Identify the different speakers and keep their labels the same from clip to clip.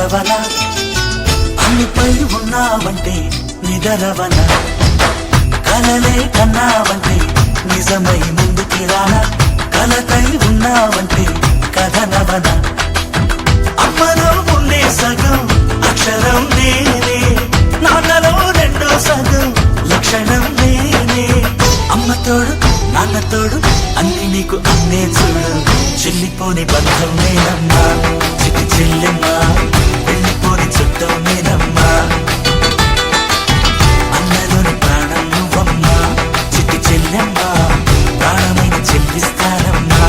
Speaker 1: నిదురవన అన్నిపై ఉన్నావంటే నిదరవన కలలే కన్నావంటే నిజమై ముందుకి రానా కలకై ఉన్నావంటే కథనవన అమ్మలో ఉండే సగం అక్షరం నేనే నాన్నలో రెండో సగం లక్షణం నేనే అమ్మ తోడు నాన్న తోడు అన్ని నీకు అన్నే చూడు చెల్లిపోని బంధం నేనమ్మా చిటి చెల్లెమ్మా వెళ్ళిపోని చుట్టం నేనమ్మా అన్నలోని ప్రాణం నువ్వమ్మా చిటి చెల్లెమ్మా ప్రాణమైన చెల్లిస్తానమ్మా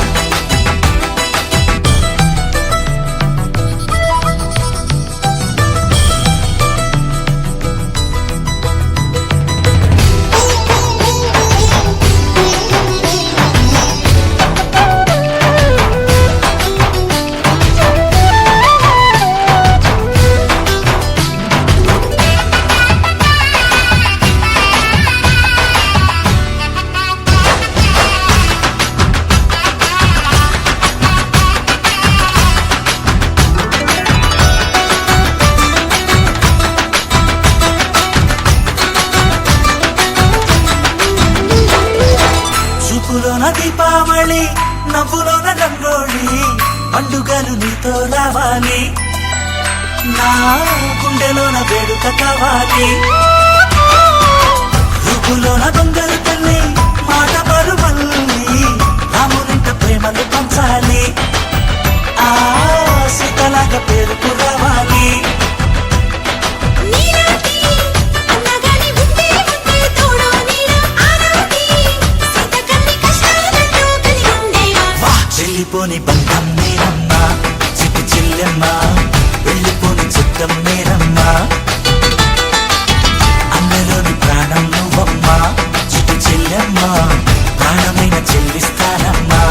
Speaker 1: చూపులోన దీపావళి నవ్వులోన రంగోళి పండుగలు నీతో రావాలి నా గుండెలోన వేడుక కావాలి రూపులోన దొంగలు తల్లి మాట బరువల్లి రామునింట ప్రేమలు పంచాలి ఆ సీతలాగా పేరుకు రావాలి వెళ్ళిపోని బంధం నేనమ్మా చిటి చెల్లెమ్మా వెళ్ళిపోని చుట్టం నేనమ్మా అన్నలోని ప్రాణం నువ్వమ్మా చిటి చెల్లెమ్మా ప్రాణమైన చెల్లిస్తానమ్మా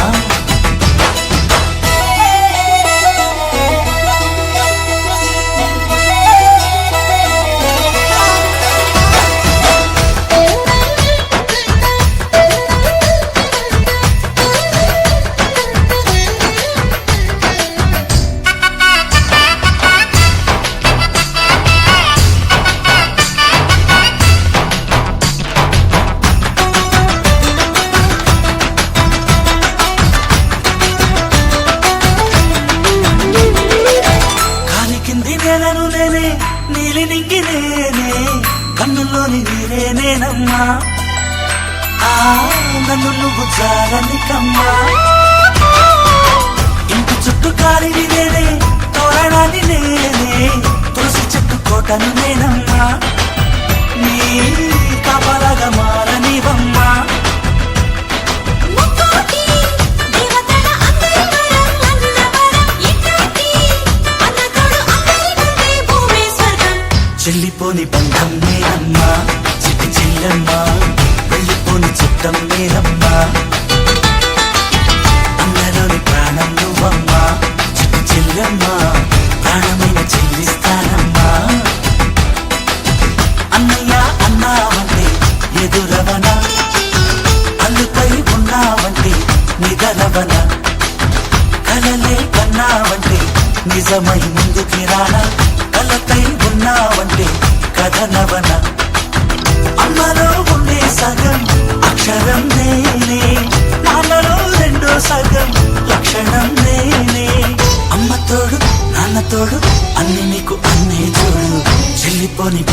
Speaker 1: నేలను నేనే నీలి నింగి నేనే కన్నుల్లోని నీరే నేనమ్మా ఆ నన్ను నువ్వు జారనికమ్మా ఇంటి చుట్టూ కాలిని నేనే తోరణాన్ని నేనే తులసి చెట్టు కోటను నేనమ్మా నీ కాపలాగా మారనివమ్మా చెల్లిపోని బంధం నేనమ్మా చిటి చెల్లెమ్మా వెళ్ళిపోని చుట్టం నేనమ్మా అన్నలోని ప్రాణం నువ్వమ్మా చిటి చెల్లెమ్మా ప్రాణమైన చెల్లిస్తానమ్మా అన్నయ్య అన్నావంటే ఎదురవన అల్లుపై ఉన్నావంటే నిదరవన కలలే కన్నావంటే నిజమై ముందుకి రానా కలకై ఉన్నావంటే కథనవన అమ్మలో ఉండే సగం అక్షరం నేనే నాన్నలో రెండో సగం లక్షణం నేనే అమ్మ తోడు నాన్న తోడు అన్ని నీకు అన్నే చూడు చెల్లిపోని